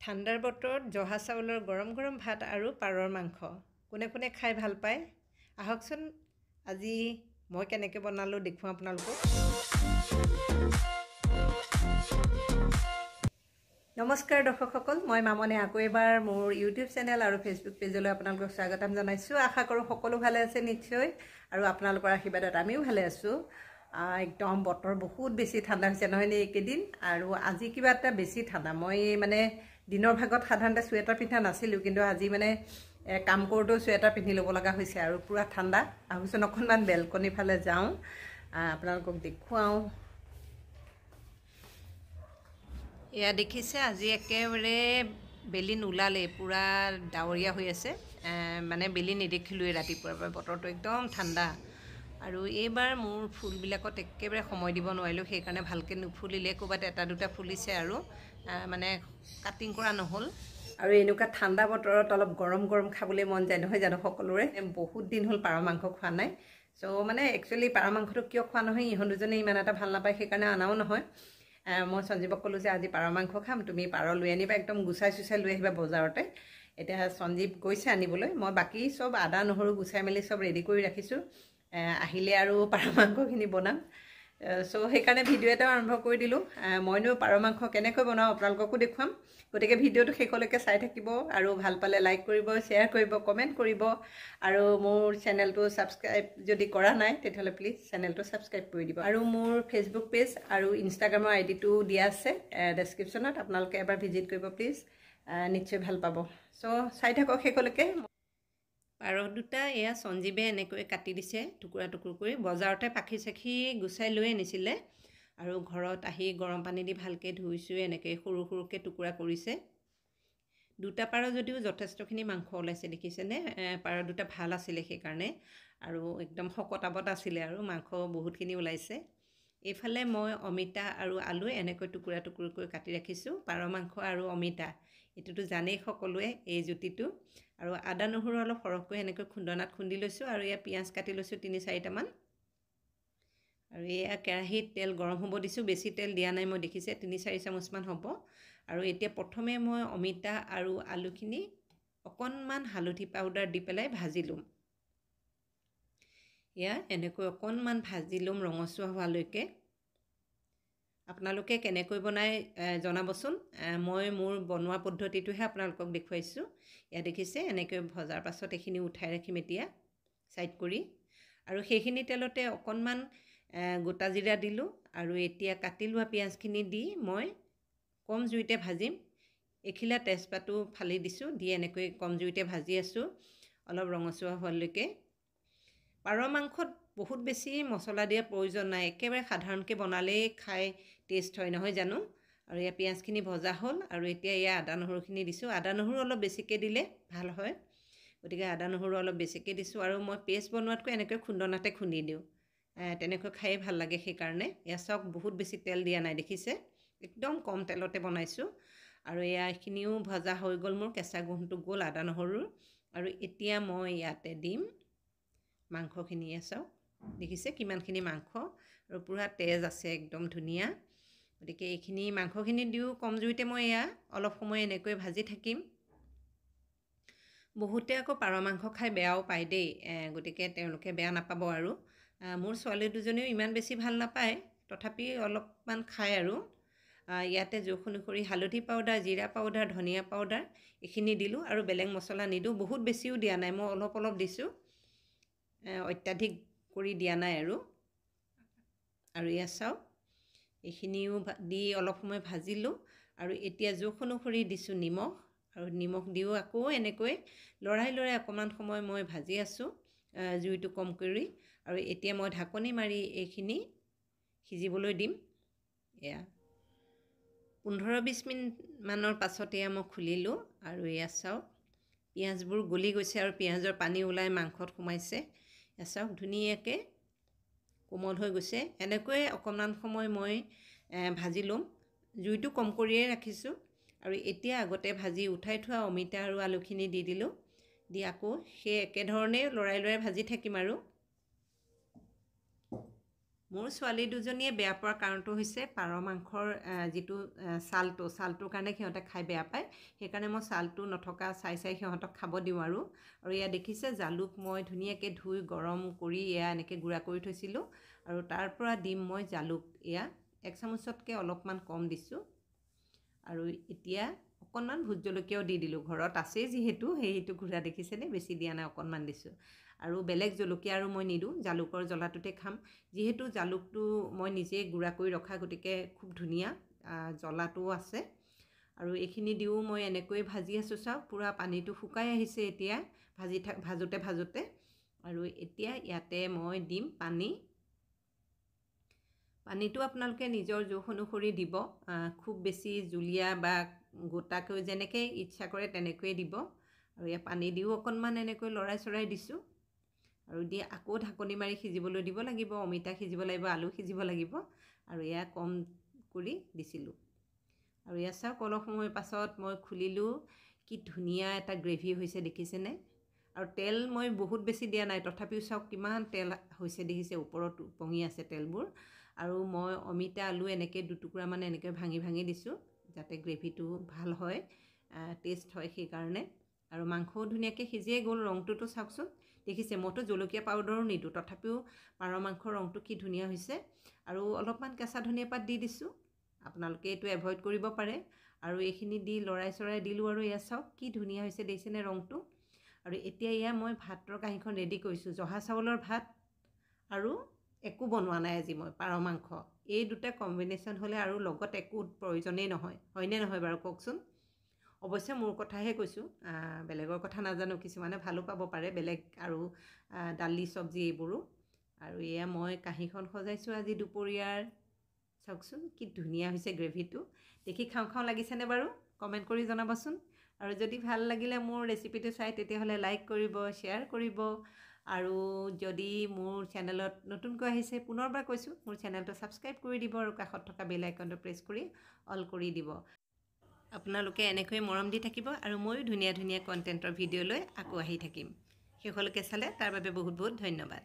ঠাণ্ডাৰ বতৰত জহা চাউলৰ গৰম গৰম ভাত আৰু পাৰৰ মাংস কোনে কোনে খাই ভাল পায় আহকচোন আজি মই কেনেকৈ বনালোঁ দেখুৱাম আপোনালোকক। নমস্কাৰ দৰ্শকসকল, মই মামনে আকৌ এবাৰ মোৰ ইউটিউব চেনেল আৰু ফেচবুক পেজলৈ আপোনালোকক স্বাগতম জনাইছোঁ। আশা কৰোঁ সকলো ভালে আছে নিশ্চয়, আৰু আপোনালোকৰ আশীৰ্বাদত আমিও ভালে আছোঁ। একদম বতৰ বহুত বেছি ঠাণ্ডা হৈছে নহয়নে এইকেইদিন, আৰু আজি কিবা এটা বেছি ঠাণ্ডা। মই মানে দিনৰ ভাগত সাধাৰণতে চুৱেটাৰ পিন্ধা নাছিলোঁ, কিন্তু আজি মানে কাম কৰোঁতেও চুৱেটাৰ পিন্ধি ল'ব লগা হৈছে আৰু পূৰা ঠাণ্ডা। আহোচোন অকণমান বেলকনিৰ ফালে যাওঁ, আপোনালোকক দেখুৱাওঁ। এয়া দেখিছে আজি একেবাৰে বেলি নোলালে, পূৰা ডাৱৰীয়া হৈ আছে। মানে বেলি নেদেখিলোঁৱে ৰাতিপুৱাৰ পৰা, বতৰটো একদম ঠাণ্ডা। আৰু এইবাৰ মোৰ ফুলবিলাকত একেবাৰে সময় দিব নোৱাৰিলোঁ, সেইকাৰণে ভালকৈ নুফুলিলে। ক'ৰবাত এটা দুটা ফুলিছে আৰু মানে কাটিং কৰা নহ'ল। আৰু এনেকুৱা ঠাণ্ডা বতৰত অলপ গৰম গৰম খাবলৈ মন যায় নহয় জানো সকলোৰে। বহুত দিন হ'ল পাৰ মাংস খোৱা নাই। চ' মানে একচুৱেলি পাৰ মাংসটো কিয় খোৱা নহয়, ইহঁত দুজনে ইমান এটা ভাল নাপায়, সেইকাৰণে অনাও নহয়। মই সঞ্জীৱক ক'লোঁ যে আজি পাৰ মাংস খাম, তুমি পাৰ লৈ আনিবা, একদম গুচাই চুচাই লৈ আহিবা বজাৰতে। এতিয়া সঞ্জীৱ গৈছে আনিবলৈ, মই বাকী চব আদা নহৰু গুচাই মেলি চব ৰেডি কৰি ৰাখিছোঁ। আহিলে আৰু পাৰ মাংসখিনি বনাম। চ' সেইকাৰণে ভিডিঅ' এটা আৰম্ভ কৰি দিলোঁ। মইনো পাৰ মাংস কেনেকৈ বনাওঁ আপোনালোককো দেখুৱাম, গতিকে ভিডিঅ'টো শেষলৈকে চাই থাকিব, আৰু ভাল পালে লাইক কৰিব, শ্বেয়াৰ কৰিব, কমেণ্ট কৰিব, আৰু মোৰ চেনেলটো ছাবস্ক্ৰাইব যদি কৰা নাই তেতিয়াহ'লে প্লিজ চেনেলটো ছাবস্ক্ৰাইব কৰি দিব। আৰু মোৰ ফেচবুক পেজ আৰু ইনষ্টাগ্ৰামৰ আইডিটো দিয়া আছে ডেছক্ৰিপশ্যনত, আপোনালোকে এবাৰ ভিজিট কৰিব প্লিজ, নিশ্চয় ভাল পাব। চ' চাই থাকক শেষলৈকে। পাৰ দুটা এয়া সঞ্জীৱে এনেকৈ কাটি দিছে টুকুৰা টুকুৰ কৰি। বজাৰতে পাখি চাখি গুচাই লৈ আনিছিলে, আৰু ঘৰত আহি গৰম পানী দি ভালকৈ ধুইছোঁ। এনেকৈ সৰু সৰুকৈ টুকুৰা কৰিছে। দুটা পাৰ যদিও যথেষ্টখিনি মাংস ওলাইছে দেখিছেনে। পাৰ দুটা ভাল আছিলে সেইকাৰণে, আৰু একদম শকত আবত আছিলে, আৰু মাংস বহুতখিনি ওলাইছে। এইফালে মই অমিতা আৰু আলু এনেকৈ টুকুৰা টুকুৰকৈ কাটি ৰাখিছোঁ। পাৰ মাংস আৰু অমিতা এইটোতো জানেই সকলোৱে এই জুতিটো। আৰু আদা নহৰু অলপ সৰহকৈ এনেকৈ খুন্দনাত খুন্দি লৈছোঁ, আৰু এয়া পিঁয়াজ কাটি লৈছোঁ 3-4টামান। আৰু এয়া কেৰাহীত তেল গৰম হ'ব দিছোঁ, বেছি তেল দিয়া নাই মই, দেখিছে 3-4 চামুচমান হ'ব। আৰু এতিয়া প্ৰথমে মই অমিতা আৰু আলুখিনি অকণমান হালধি পাউডাৰ দি পেলাই ভাজি ল'ম। এয়া এনেকৈ অকণমান ভাজি ল'ম ৰঙচুৱা হোৱালৈকে। আপোনালোকে কেনেকৈ বনাই জনাবচোন। মই মোৰ বনোৱা পদ্ধতিটোহে আপোনালোকক দেখুৱাইছোঁ। এয়া দেখিছে এনেকৈ ভজাৰ পাছত এইখিনি উঠাই ৰাখিম এতিয়া ছাইড কৰি। আৰু সেইখিনি তেলতে অকণমান গোটা জিৰা দিলোঁ, আৰু এতিয়া কাটি লোৱা পিঁয়াজখিনি দি মই কম জুইতে ভাজিম। এখিলা তেজপাতো ফালি দিছোঁ, দি এনেকৈ কম জুইতে ভাজি আছোঁ অলপ ৰঙচুৱা হোৱালৈকে। পাৰ মাংসত বহুত বেছি মছলা দিয়াৰ প্ৰয়োজন নাই, একেবাৰে সাধাৰণকৈ বনালেই খাই টেষ্ট হয় নহয় জানো। আৰু এয়া পিঁয়াজখিনি ভজা হ'ল, আৰু এতিয়া এয়া আদা নহৰুখিনি দিছোঁ। আদা নহৰু অলপ বেছিকৈ দিলে ভাল হয়, গতিকে আদা নহৰু অলপ বেছিকৈ দিছোঁ। আৰু মই পেষ্ট বনোৱাতকৈ এনেকৈ খুন্দনাতে খুন্দি দিওঁ, তেনেকৈ খায়েই ভাল লাগে সেইকাৰণে। এয়া চাওক বহুত বেছি তেল দিয়া নাই দেখিছে, একদম কম তেলতে বনাইছোঁ। আৰু এয়া এইখিনিও ভজা হৈ গ'ল, মোৰ কেঁচা গোন্ধটো গ'ল আদা নহৰুৰ। আৰু এতিয়া মই ইয়াতে দিম মাংসখিনি। চাওক দেখিছে কিমানখিনি মাংস, আৰু পূৰা তেজ আছে, একদম ধুনীয়া। গতিকে এইখিনি মাংসখিনি দিওঁ কম জুইতে মই এয়া অলপ সময় এনেকৈ ভাজি থাকিম। বহুতে আকৌ পাৰ মাংস খাই বেয়াও পায় দেই, গতিকে তেওঁলোকে বেয়া নাপাব। আৰু মোৰ ছোৱালী দুজনীও ইমান বেছি ভাল নাপায়, তথাপি অলপমান খায়। আৰু ইয়াতে জোখ অনুসৰি হালধি পাউডাৰ, জিৰা পাউডাৰ, ধনিয়া পাউডাৰ এইখিনি দিলোঁ, আৰু বেলেগ মছলা নিদিওঁ। বহুত বেছিও দিয়া নাই, মই অলপ অলপ দিছোঁ, অত্যাধিক কৰি দিয়া নাই। আৰু এয়া চাওক এইখিনিও দি অলপ সময় ভাজিলোঁ, আৰু এতিয়া জোখ অনুসৰি দিছোঁ নিমখ, আৰু নিমখ দিও আকৌ এনেকৈ লৰাই লৰাই অকণমান সময় মই ভাজি আছোঁ, জুইটো কম কৰি। আৰু এতিয়া মই ঢাকনি মাৰি এইখিনি সিজিবলৈ দিম। এয়া 15-20 মিনিটমানৰ পাছত এয়া মই খুলিলোঁ, আৰু এয়া চাওক পিঁয়াজবোৰ গলি গৈছে, আৰু পিঁয়াজৰ পানী ওলাই মাংসত সোমাইছে। এয়া চাওক ধুনীয়াকৈ কোমল হৈ গৈছে। এনেকৈয়ে অকণমান সময় মই ভাজি ল'ম, জুইটো কম কৰিয়ে ৰাখিছোঁ। আৰু এতিয়া আগতে ভাজি উঠাই থোৱা অমিতা আৰু আলুখিনি দি দিলোঁ, দি আকৌ সেই একেধৰণেই লৰাই লৰাই ভাজি থাকিম। আৰু মোৰ ছোৱালী দুজনীয়ে বেয়া পোৱাৰ কাৰণটো হৈছে পাৰ মাংসৰ যিটো ছালটোৰ কাৰণে সিহঁতে খাই বেয়া পায়। সেইকাৰণে মই ছালটো নথকা চাই সিহঁতক খাব দিওঁ। আৰু এয়া দেখিছে জালুক মই ধুনীয়াকৈ ধুই গৰম কৰি এয়া এনেকৈ গুড়া কৰি থৈছিলোঁ। আৰু তাৰ পৰা দিম মই জালুক, এয়া 1 চামুচতকৈ অলপমান কম দিছোঁ। আৰু এতিয়া অকণমান ভোট জলকীয়াও দি দিলোঁ, ঘৰত আছেই যিহেতু, সেইটো গুড়া দেখিছেনে, বেছি দিয়া নাই, অকণমান দিছোঁ। আৰু বেলেগ জলকীয়া আৰু মই নিদিওঁ, জালুকৰ জ্বলাটোতে খাম। যিহেতু জালুকটো মই নিজে গুড়া কৰি ৰখা, গতিকে খুব ধুনীয়া জ্বলাটোও আছে। আৰু এইখিনি দিও মই এনেকৈ ভাজি আছোঁ। চাওক পূৰা পানীটো শুকাই আহিছে এতিয়া ভাজোতে। আৰু এতিয়া ইয়াতে মই দিম পানী। পানীটো আপোনালোকে নিজৰ জোখ অনুসৰি দিব, খুব বেছি জুলীয়া বা গোটাকৈ যেনেকৈ ইচ্ছা কৰে তেনেকৈয়ে দিব। আৰু ইয়াত পানী দিও অকণমান এনেকৈ লৰাই দিছোঁ। আৰু দি আকৌ ঢাকনি মাৰি সিজিবলৈ দিব লাগিব। অমিতা সিজিব লাগিব, আলু সিজিব লাগিব। আৰু এয়া কম কৰি দিছিলোঁ। আৰু এয়া চাওক অলপ সময় পাছত মই খুলিলোঁ, কি ধুনীয়া এটা গ্ৰেভি হৈছে দেখিছেনে। আৰু তেল মই বহুত বেছি দিয়া নাই, তথাপিও চাওক কিমান তেল হৈছে দেখিছে, ওপৰত উপঙি আছে তেলবোৰ। আৰু মই অমিতা আলু এনেকৈ দুটুকুৰামান এনেকৈ ভাঙি দিছোঁ, যাতে গ্ৰেভিটো ভাল হয়, টেষ্ট হয় সেইকাৰণে। আৰু মাংসও ধুনীয়াকৈ সিজিয়ে গ'ল। ৰংটোতো চাওকচোন, দেখিছে, মইতো জলকীয়া পাউডাৰো নিদিওঁ, তথাপিও পাৰ মাংসৰ ৰংটো কি ধুনীয়া হৈছে। আৰু অলপমান কেঁচা ধনিয়া পাত দি দিছোঁ, আপোনালোকে এইটো এভইড কৰিব পাৰে। আৰু এইখিনি দি লৰাই দিলোঁ। আৰু এয়া চাওক কি ধুনীয়া হৈছে দেখিছেনে ৰংটো। আৰু এতিয়া এয়া মই ভাতৰ কাঁহীখন ৰেডি কৰিছোঁ, জহা চাউলৰ ভাত আৰু একো বনোৱা নাই আজি মই, পাৰ মাংস, এই দুটা কম্বিনেশ্যন হ'লে আৰু লগত একো প্ৰয়োজনেই নহয়, হয়নে নহয় বাৰু কওকচোন। অৱশ্যে মোৰ কথাহে কৈছোঁ, বেলেগৰ কথা নাজানো, কিছুমানে ভালো পাব পাৰে বেলেগ আৰু দালি চব্জি এইবোৰো। আৰু এয়া মই কাঁহীখন সজাইছোঁ আজি দুপৰীয়াৰ। চাওকচোন কি ধুনীয়া হৈছে গ্ৰেভিটো, দেখি খাওঁ লাগিছেনে বাৰু, কমেণ্ট কৰি জনাবচোন। আৰু যদি ভাল লাগিলে মোৰ ৰেচিপিটো চাই তেতিয়াহ'লে লাইক কৰিব, শ্বেয়াৰ কৰিব। আৰু যদি মোৰ চেনেলত নতুনকৈ আহিছে, পুনৰবাৰ কৈছোঁ, মোৰ চেনেলটো ছাবস্ক্ৰাইব কৰি দিব আৰু কাষত থকা বেল আইকনটো প্ৰেছ কৰি অল কৰি দিব। আপোনালোকে এনেকৈ মৰম দি থাকিব আৰু ময়ো ধুনীয়া কণ্টেণ্টৰ ভিডিঅ' লৈ আকৌ আহি থাকিম। শেষলৈকে চালে তাৰ বাবে বহুত ধন্যবাদ।